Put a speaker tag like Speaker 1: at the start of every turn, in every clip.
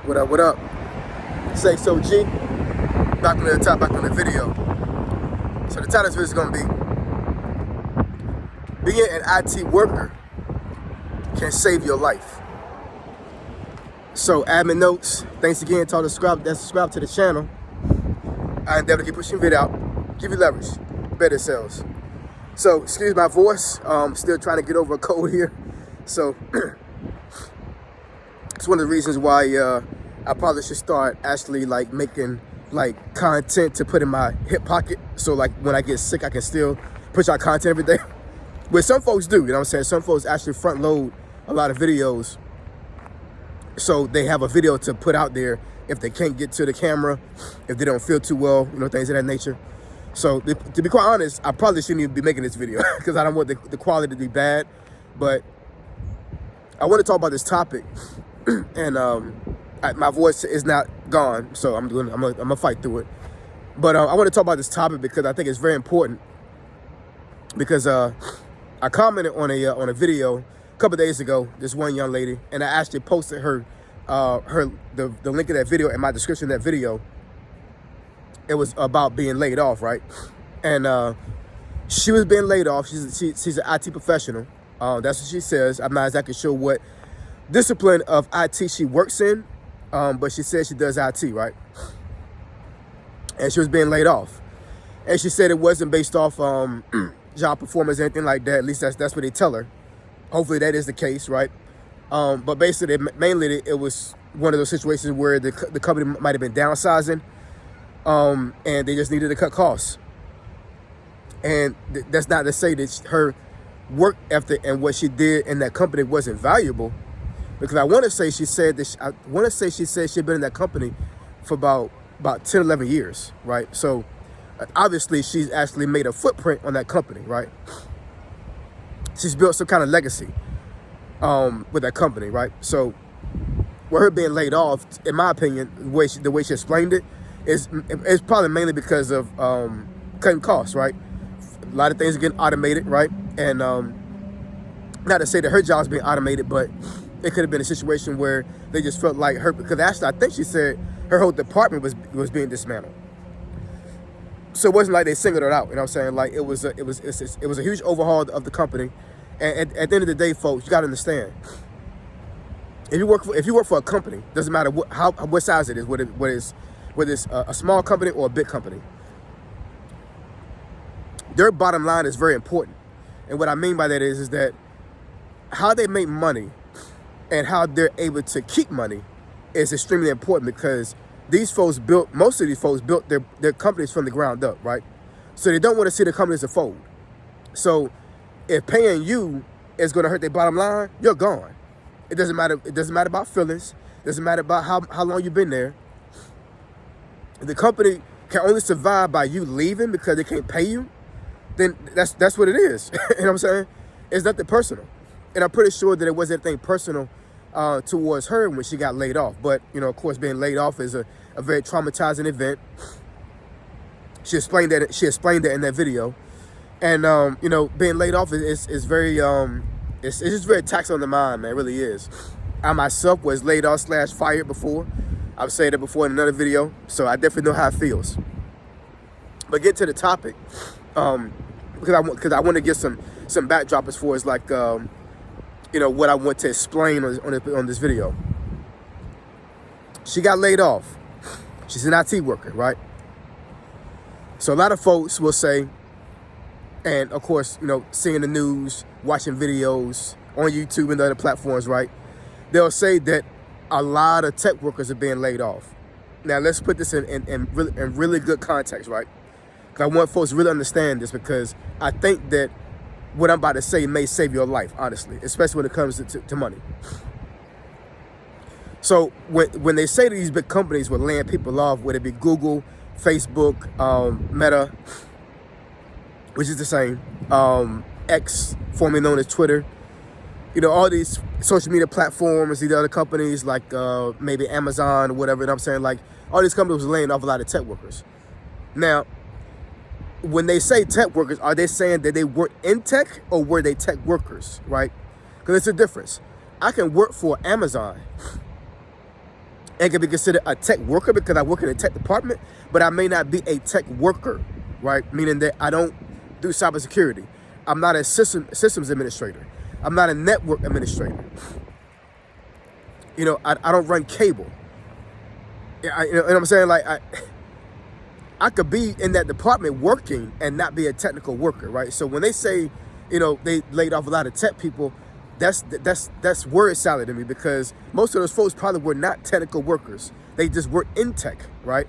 Speaker 1: What up, what up? Say so G. Back on the video. So the title of this is gonna be being an IT worker can save your life. So admin notes, thanks again to all the subscribe to the channel. I endeavor to keep pushing video out, give you leverage, better sales. So excuse my voice, still trying to get over a cold here. So it's one of the reasons why I probably should start actually like making like content to put in my hip pocket. So like when I get sick, I can still push out content every day. But some folks do, you know what I'm saying? Some folks actually front load a lot of videos. So they have a video to put out there if they can't get to the camera, if they don't feel too well, you know, things of that nature. So to be quite honest, I probably shouldn't even be making this video because I don't want the quality to be bad. But I want to talk about this topic, and my voice is not gone, so I'm gonna fight through it. But I want to talk about this topic because I think it's very important. Because I commented on a video a couple days ago, this one young lady, and I actually posted the link of that video in my description of that video. It was about being laid off, right? And she was being laid off. She's an IT professional. That's what she says. I'm not exactly sure what discipline of IT she works in, but she says she does IT, right? And she was being laid off. And she said it wasn't based off job performance or anything like that. At least that's what they tell her. Hopefully that is the case, right? But basically, mainly it was one of those situations where the company might have been downsizing, and they just needed to cut costs. And that's not to say that her work ethic and what she did in that company wasn't valuable, because I want to say she said she'd been in that company for about 10, 11 years, right? So obviously she's actually made a footprint on that company, right? She's built some kind of legacy with that company, right? So with her being laid off, in my opinion, the way she explained it is probably mainly because of cutting costs, right? A lot of things are getting automated, right? And not to say that her job's being automated, but it could have been a situation where they just felt like her, because actually I think she said her whole department was being dismantled. So it wasn't like they singled her out, you know what I'm saying? Like it was a huge overhaul of the company. And at the end of the day, folks, you got to understand, if you work for a company, doesn't matter what size it is, whether it's a small company or a big company, their bottom line is very important. And what I mean by that is that how they make money and how they're able to keep money is extremely important, because most of these folks built their companies from the ground up, right? So they don't want to see the companies fold. So if paying you is going to hurt their bottom line, you're gone. It doesn't matter. It doesn't matter about feelings. It doesn't matter about how long you've been there. The company can only survive by you leaving because they can't pay you. Then that's what it is. You know what I'm saying? It's nothing personal. And I'm pretty sure that it wasn't anything personal towards her when she got laid off. But, you know, of course, being laid off is a very traumatizing event. She explained that in that video. And, you know, being laid off is very, it's just very taxing on the mind, man. It really is. I myself was laid off / fired before. I've said it before in another video. So I definitely know how it feels. But get to the topic. Because I want to get some backdrop as far as like, you know, what I want to explain on this video. She got laid off. She's an IT worker, right? So a lot of folks will say, and of course, you know, seeing the news, watching videos on YouTube and other platforms, right? They'll say that a lot of tech workers are being laid off. Now, let's put this in really good context, right? Because I want folks to really understand this, because I think that what I'm about to say may save your life, honestly, especially when it comes to money. So when they say these big companies will laying people off, whether it be Google, Facebook, Meta, which is the same, X, formerly known as Twitter, you know, all these social media platforms, these other companies like maybe Amazon or whatever, you know what I'm saying? Like all these companies were laying off a lot of tech workers. Now, when they say tech workers, are they saying that they work in tech or were they tech workers, right? Because it's a difference. I can work for Amazon and can be considered a tech worker because I work in the tech department, but I may not be a tech worker, right? Meaning that I don't do cybersecurity. I'm not a systems administrator. I'm not a network administrator. You know, I don't run cable. You know what I'm saying? Like, I could be in that department working and not be a technical worker, right? So when they say, you know, they laid off a lot of tech people, that's word salad to me, because most of those folks probably were not technical workers. They just worked in tech, right?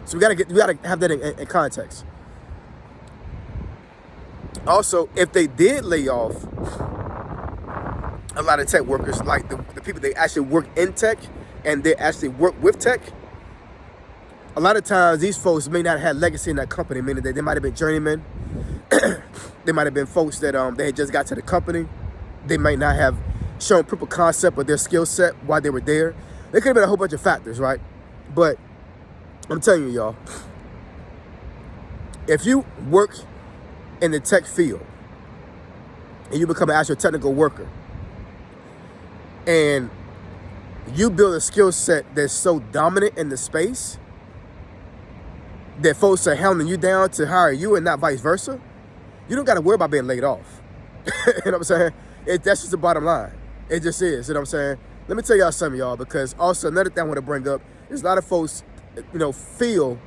Speaker 1: So we gotta have that in context. Also, if they did lay off a lot of tech workers, like the people they actually work in tech and they actually work with tech, a lot of times these folks may not have legacy in that company, meaning that they might have been journeymen. They might have been folks that they had just got to the company. They might not have shown proof of concept of their skill set while they were there. There could have been a whole bunch of factors, right? But I'm telling you, y'all, if you work in the tech field and you become an actual technical worker and you build a skill set that's so dominant in the space that folks are hounding you down to hire you and not vice versa, you don't got to worry about being laid off. You know what I'm saying? That's just the bottom line. It just is. You know what I'm saying? Let me tell y'all something, y'all, because also another thing I want to bring up is a lot of folks, you know, feel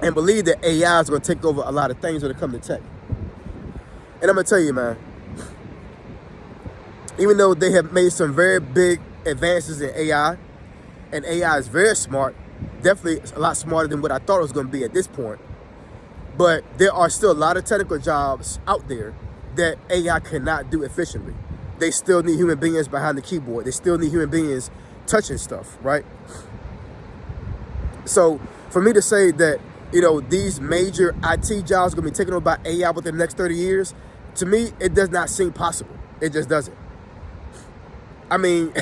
Speaker 1: and believe that AI is going to take over a lot of things when it comes to tech. And I'm going to tell you, man, even though they have made some very big advances in AI, and AI is very smart, definitely a lot smarter than what I thought it was going to be at this point, but there are still a lot of technical jobs out there that AI cannot do efficiently. They still need human beings behind the keyboard. They still need human beings touching stuff, right? So for me to say that, you know, these major IT jobs are going to be taken over by AI within the next 30 years, to me, it does not seem possible. It just doesn't. I mean,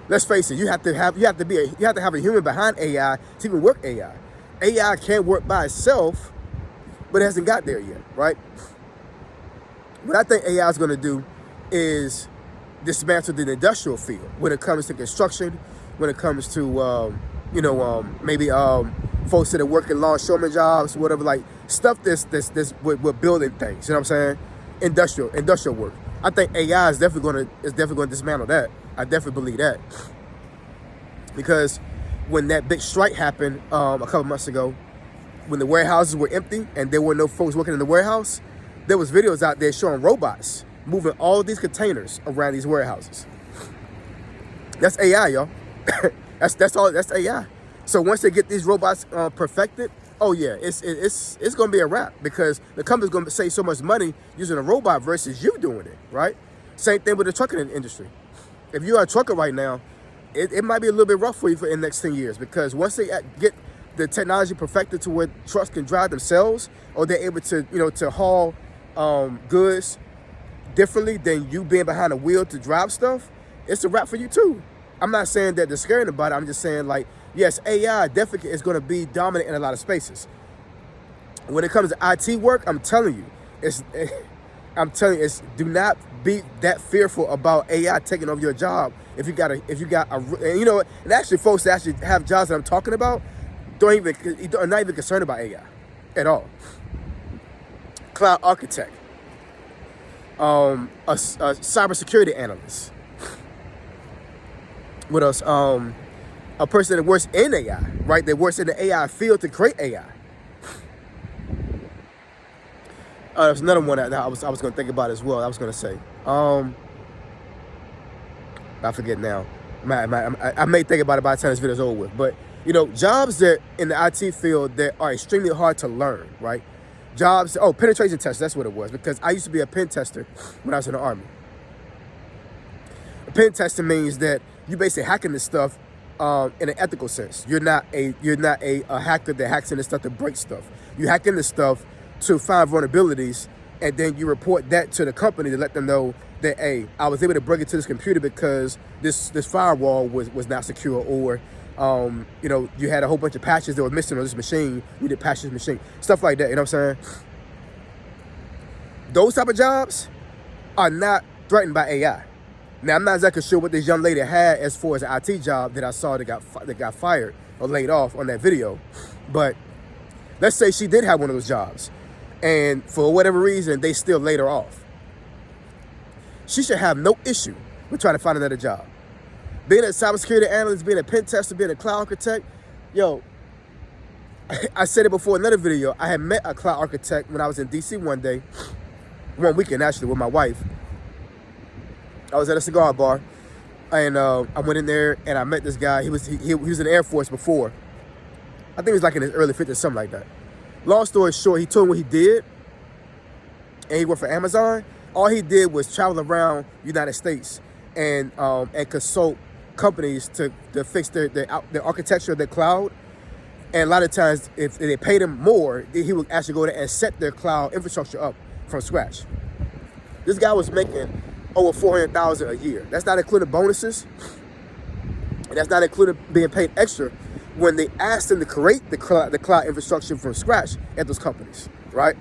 Speaker 1: let's face it, you have to have a human behind AI to even work AI. AI can't work by itself, but it hasn't got there yet, right? What I think AI is going to do is dismantle the industrial field when it comes to construction, when it comes to, maybe folks that are working longshoreman jobs, whatever, like stuff that's with building things. You know what I'm saying? Industrial work. I think AI is definitely going to dismantle that. I definitely believe that, because when that big strike happened a couple months ago, when the warehouses were empty and there were no folks working in the warehouse, there was videos out there showing robots moving all of these containers around these warehouses. That's AI, y'all. That's AI. So once they get these robots perfected, oh yeah, it's gonna be a wrap, because the company's gonna save so much money using a robot versus you doing it, right? Same thing with the trucking industry. If you're a trucker right now, it might be a little bit rough for you in the next 10 years, because once they get the technology perfected to where trucks can drive themselves, or they're able to, to haul goods differently than you being behind a wheel to drive stuff, it's a wrap for you too. I'm not saying that they're scared about it. I'm just saying, like, yes, AI definitely is going to be dominant in a lot of spaces. When it comes to IT work, I'm telling you, do not be that fearful about AI taking over your job. If you got and you know what, and actually folks that actually have jobs that I'm talking about are not even concerned about AI at all. Cloud architect, a cybersecurity analyst. What else? A person that works in AI, right? That works in the AI field to create AI. There's another one that I was going to think about as well. I was going to say, I forget now. I may think about it by the time this video is over with. But jobs that in the IT field that are extremely hard to learn, right? Jobs. Penetration tester. That's what it was. Because I used to be a pen tester when I was in the Army. A pen tester means that you basically hacking this stuff in an ethical sense. You're not a hacker that hacks into stuff to break stuff. You hack into stuff to find vulnerabilities, and then you report that to the company to let them know that, hey, I was able to break into this computer because this firewall was not secure, or you had a whole bunch of patches that were missing on this machine. You did patch this machine, stuff like that. You know what I'm saying? Those type of jobs are not threatened by AI. Now, I'm not exactly sure what this young lady had as far as an IT job that I saw that got fired or laid off on that video. But let's say she did have one of those jobs, and for whatever reason, they still laid her off. She should have no issue with trying to find another job. Being a cybersecurity analyst, being a pen tester, being a cloud architect, yo, I said it before in another video. I had met a cloud architect when I was in DC one weekend actually, with my wife. I was at a cigar bar, and I went in there and I met this guy. He was in the Air Force before. I think he was like in his early 50s, something like that. Long story short, he told me what he did, and he worked for Amazon. All he did was travel around the United States and consult companies to fix their architecture of their cloud. And a lot of times, if they paid him more, he would actually go there and set their cloud infrastructure up from scratch. This guy was making over $400,000 a year. That's not including bonuses, and that's not including being paid extra when they asked him to create the cloud infrastructure from scratch at those companies, right?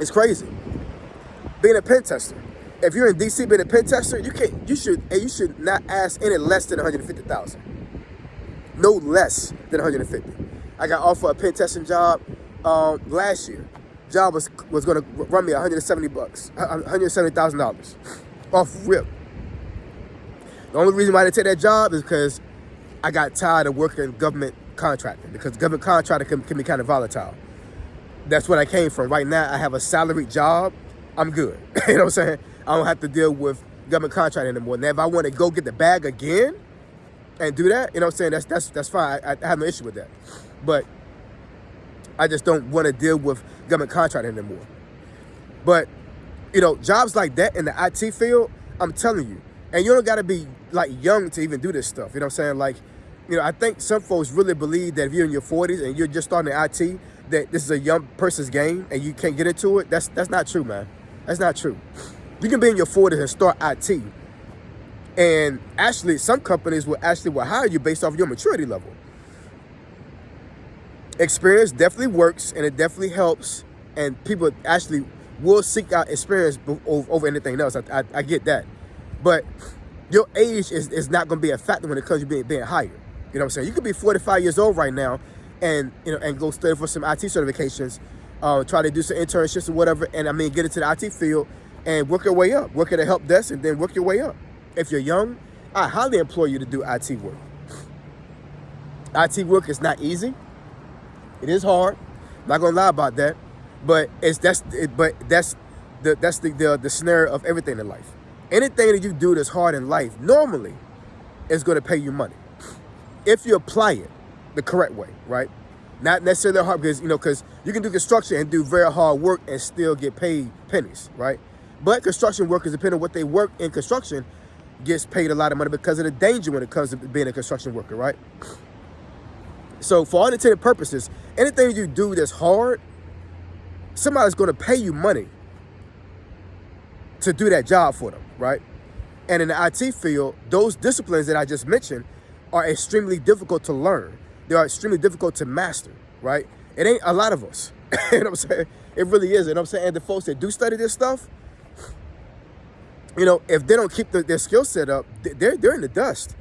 Speaker 1: It's crazy. Being a pen tester. If you're in DC being a pen tester, you should not ask any less than $150,000. No less than $150,000. I got offered a pen testing job last year. Job was going to run me $170,000 off rip. The only reason why I didn't take that job is because I got tired of working government contracting, because government contracting can be kind of volatile. That's what I came from. Right now, I have a salaried job. I'm good. You know what I'm saying? I don't have to deal with government contracting anymore. Now, if I want to go get the bag again and do that, you know what I'm saying? That's fine. I have no issue with that. But I just don't want to deal with government contracting anymore. But, you know, jobs like that in the IT field, I'm telling you, and you don't got to be like young to even do this stuff. You know what I'm saying? Like, you know, I think some folks really believe that if you're in your 40s and you're just starting in IT, that this is a young person's game and you can't get into it. That's not true, man. That's not true. You can be in your 40s and start IT. And actually, some companies will hire you based off your maturity level. Experience definitely works, and it definitely helps. And people actually will seek out experience over anything else. I get that. But your age is not going to be a factor when it comes to being hired. You know what I'm saying? You could be 45 years old right now and, you know, and go study for some IT certifications, try to do some internships or whatever, and get into the IT field and work your way up. Work at a help desk and then work your way up. If you're young, I highly implore you to do IT work. IT work is not easy. It is hard. I'm not gonna lie about that. But that's the scenario of everything in life. Anything that you do that's hard in life normally is going to pay you money if you apply it the correct way, right? Not necessarily hard, because you can do construction and do very hard work and still get paid pennies, right? But construction workers, depending on what they work in construction, gets paid a lot of money because of the danger when it comes to being a construction worker, right? So for all intended purposes, anything you do that's hard, somebody's going to pay you money to do that job for them, right? And in the IT field, those disciplines that I just mentioned are extremely difficult to learn. They are extremely difficult to master, right? It ain't a lot of us. You know what I'm saying? It really is. You know what I'm saying? And the folks that do study this stuff, if they don't keep their skill set up, they're in the dust.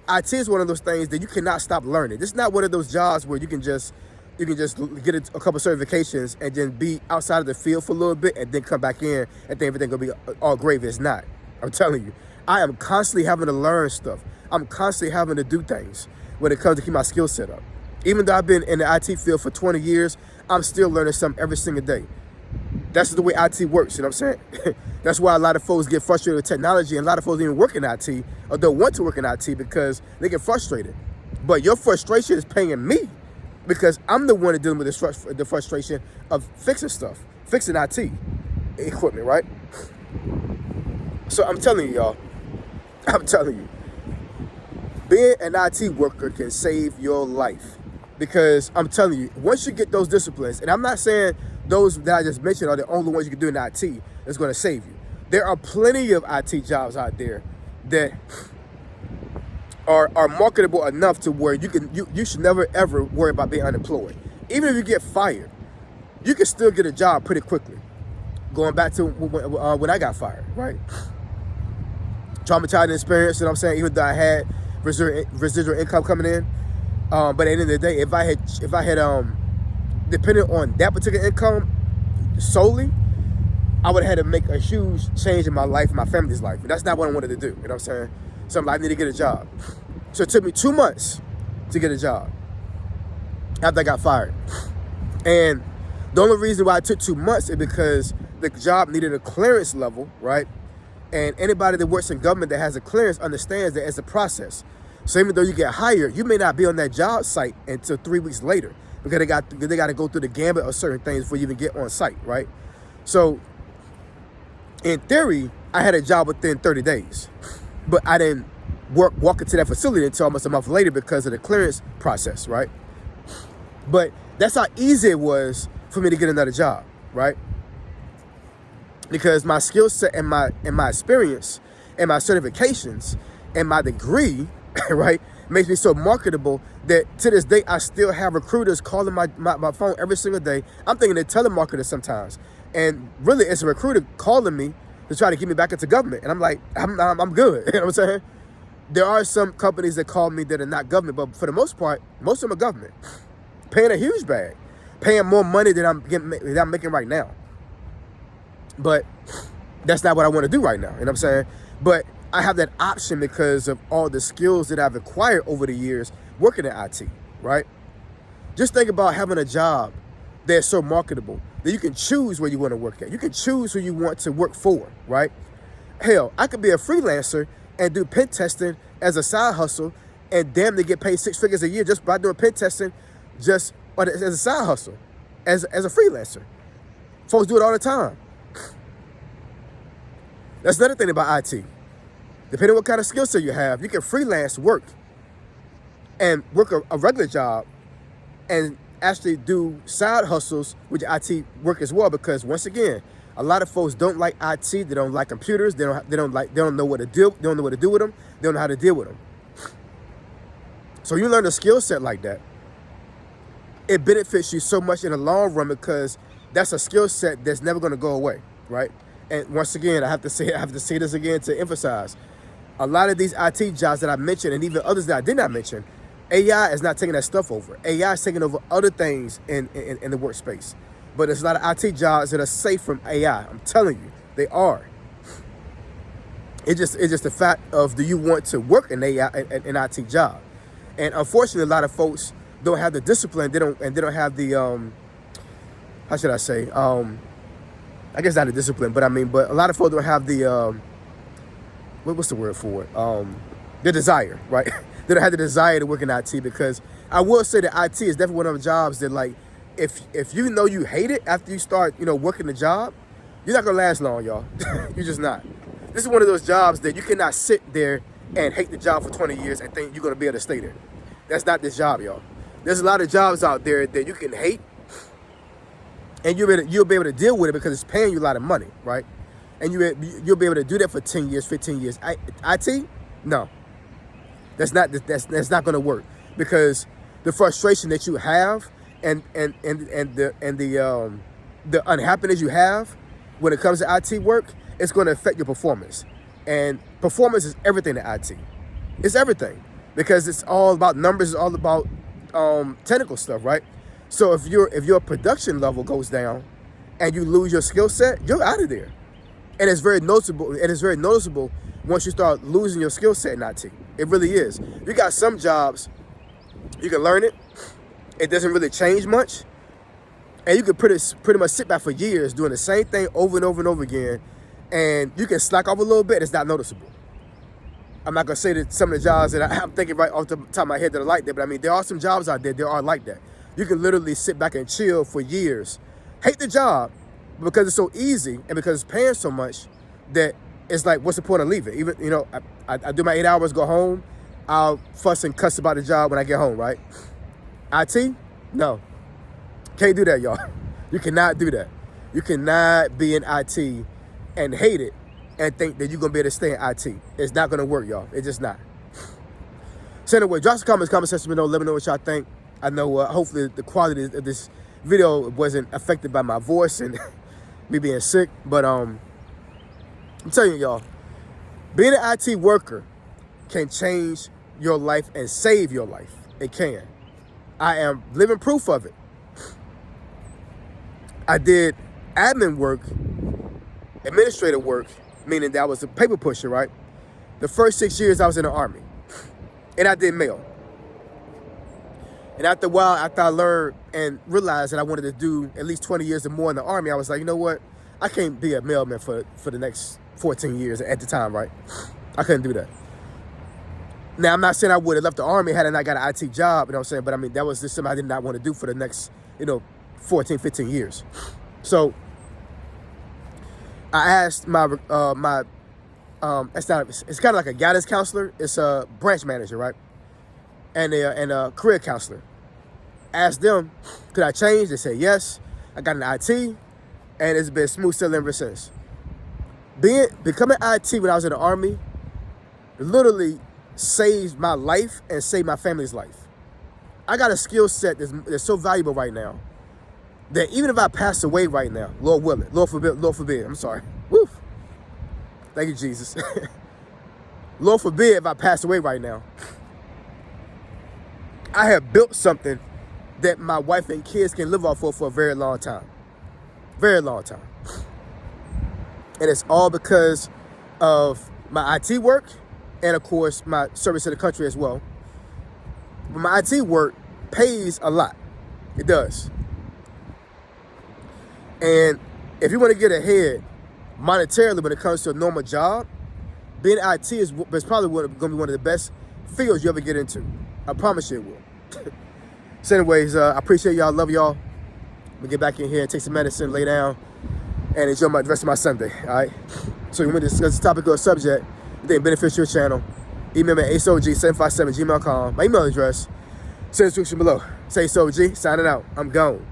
Speaker 1: IT is one of those things that you cannot stop learning. This is not one of those jobs where you can just get a couple certifications and then be outside of the field for a little bit and then come back in and think everything gonna be all gravy. It's not. I'm telling you, I am constantly having to learn stuff. I'm constantly having to do things when it comes to keep my skill set up. Even though I've been in the IT field for 20 years, I'm still learning something every single day. That's the way IT works, you know what I'm saying? That's why a lot of folks get frustrated with technology, and a lot of folks even work in IT or don't want to work in IT because they get frustrated. But your frustration is paying me because I'm the one that's dealing with the frustration of fixing stuff, fixing IT equipment, right? So I'm telling you, y'all, being an IT worker can save your life, because I'm telling you, once you get those disciplines, and I'm not saying those that I just mentioned are the only ones you can do in IT that's going to save you. There are plenty of IT jobs out there that are marketable enough to where you should never ever worry about being unemployed. Even if you get fired, you can still get a job pretty quickly. going back to when I got fired, right? Traumatizing experience, you know what I'm saying? Even though I had residual income coming in, but at the end of the day, if I had depended on that particular income solely, I would have had to make a huge change in my life, my family's life. And that's not what I wanted to do. You know what I'm saying? So I need to get a job. So it took me 2 months to get a job after I got fired. And the only reason why it took 2 months is because the job needed a clearance level, right? And anybody that works in government that has a clearance understands that it's a process. So even though you get hired, you may not be on that job site until 3 weeks later, because they got to go through the gambit of certain things before you even get on site, right? So in theory, I had a job within 30 days, but I didn't walk into that facility until almost a month later because of the clearance process, right? But that's how easy it was for me to get another job, right? Because my skill set and my experience and my certifications and my degree, right, makes me so marketable that to this day, I still have recruiters calling my phone every single day. I'm thinking they're telemarketers sometimes. And really, it's a recruiter calling me to try to get me back into government. And I'm like, I'm good. You know what I'm saying? There are some companies that call me that are not government, but for the most part, most of them are government. Paying a huge bag. Paying more money than I'm making right now. But that's not what I want to do right now. You know what I'm saying? But I have that option because of all the skills that I've acquired over the years working in IT, right? Just think about having a job that's so marketable that you can choose where you want to work at. You can choose who you want to work for, right? Hell, I could be a freelancer and do pen testing as a side hustle and damn, they get paid 6 figures a year just by doing pen testing as a side hustle, as a freelancer. Folks do it all the time. That's another thing about IT. Depending on what kind of skill set you have, you can freelance work and work a regular job and actually do side hustles with your IT work as well. Because once again, a lot of folks don't like IT. They don't like computers. They don't know what to do. They don't know what to do with them. They don't know how to deal with them. So you learn a skill set like that, it benefits you so much in the long run because that's a skill set that's never going to go away, right? And once again, I have to say this again to emphasize. A lot of these IT jobs that I mentioned, and even others that I did not mention, AI is not taking that stuff over. AI is taking over other things in the workspace. But there's a lot of IT jobs that are safe from AI. I'm telling you, they are. It's just the fact of, do you want to work in an IT job? And unfortunately, a lot of folks don't have the discipline. They don't have the how should I say? I guess not the discipline, but a lot of folks don't have the what's the word for it? The desire, right? They don't have the desire to work in IT, because I will say that IT is definitely one of the jobs that, like, if you know you hate it after you start, working the job, you're not gonna last long, y'all. You're just not. This is one of those jobs that you cannot sit there and hate the job for 20 years and think you're gonna be able to stay there. That's not this job, y'all. There's a lot of jobs out there that you can hate, and you'll be able to deal with it because it's paying you a lot of money, right? And you'll be able to do that for 10 years, 15 years. IT? No. That's not going to work, because the frustration that you have and the unhappiness you have when it comes to IT work, it's going to affect your performance. And performance is everything to IT. It's everything, because it's all about numbers. It's all about technical stuff, right? So if your production level goes down and you lose your skill set, you're out of there. And it's very noticeable. It is very noticeable once you start losing your skill set in IT. It really is. You got some jobs, you can learn it. It doesn't really change much. And you can pretty much sit back for years doing the same thing over and over and over again. And you can slack off a little bit. It's not noticeable. I'm not going to say that some of the jobs that I'm thinking right off the top of my head that are like that. But there are some jobs out there that are like that. You can literally sit back and chill for years. Hate the job because it's so easy and because it's paying so much that it's like, what's the point of leaving? Even, I do my 8 hours, go home. I'll fuss and cuss about the job when I get home, right? IT? No. Can't do that, y'all. You cannot do that. You cannot be in IT and hate it and think that you're going to be able to stay in IT. It's not going to work, y'all. It's just not. So anyway, drop some comments, comment section below. Let me know what y'all think. I know hopefully the quality of this video wasn't affected by my voice and me being sick. But I'm telling you, y'all, being an IT worker can change your life and save your life. It can. I am living proof of it. I did admin work, administrative work, meaning that I was a paper pusher, right? The first 6 years I was in the Army, and I did mail. And after a while, after I learned and realized that I wanted to do at least 20 years or more in the Army, I was like, you know what? I can't be a mailman for the next 14 years at the time, right? I couldn't do that. Now, I'm not saying I would have left the Army had I not got an IT job, you know what I'm saying? But I mean, that was just something I did not want to do for the next, 14, 15 years. So I asked my it's kind of like a guidance counselor. It's a branch manager, right? And a career counselor. Asked them, could I change? They said yes. I got an IT, and it's been smooth sailing ever since. Becoming IT when I was in the Army literally saved my life and saved my family's life. I got a skill set that's so valuable right now that even if I pass away right now, Lord willing, Lord forbid, I'm sorry. Woo. Thank you, Jesus. Lord forbid if I pass away right now, I have built something that my wife and kids can live off of for a very long time. Very long time. And it's all because of my IT work and, of course, my service to the country as well. But my IT work pays a lot. It does. And if you want to get ahead monetarily when it comes to a normal job, being IT is probably going to be one of the best fields you ever get into. I promise you it will. So anyways, I appreciate y'all. Love y'all. I'm going to get back in here and take some medicine, lay down, and enjoy the rest of my Sunday, all right? So you want to discuss this topic or subject you think benefits your channel, email me at asog757gmail.com. My email address, send the description below. Say SOG, signing out. I'm gone.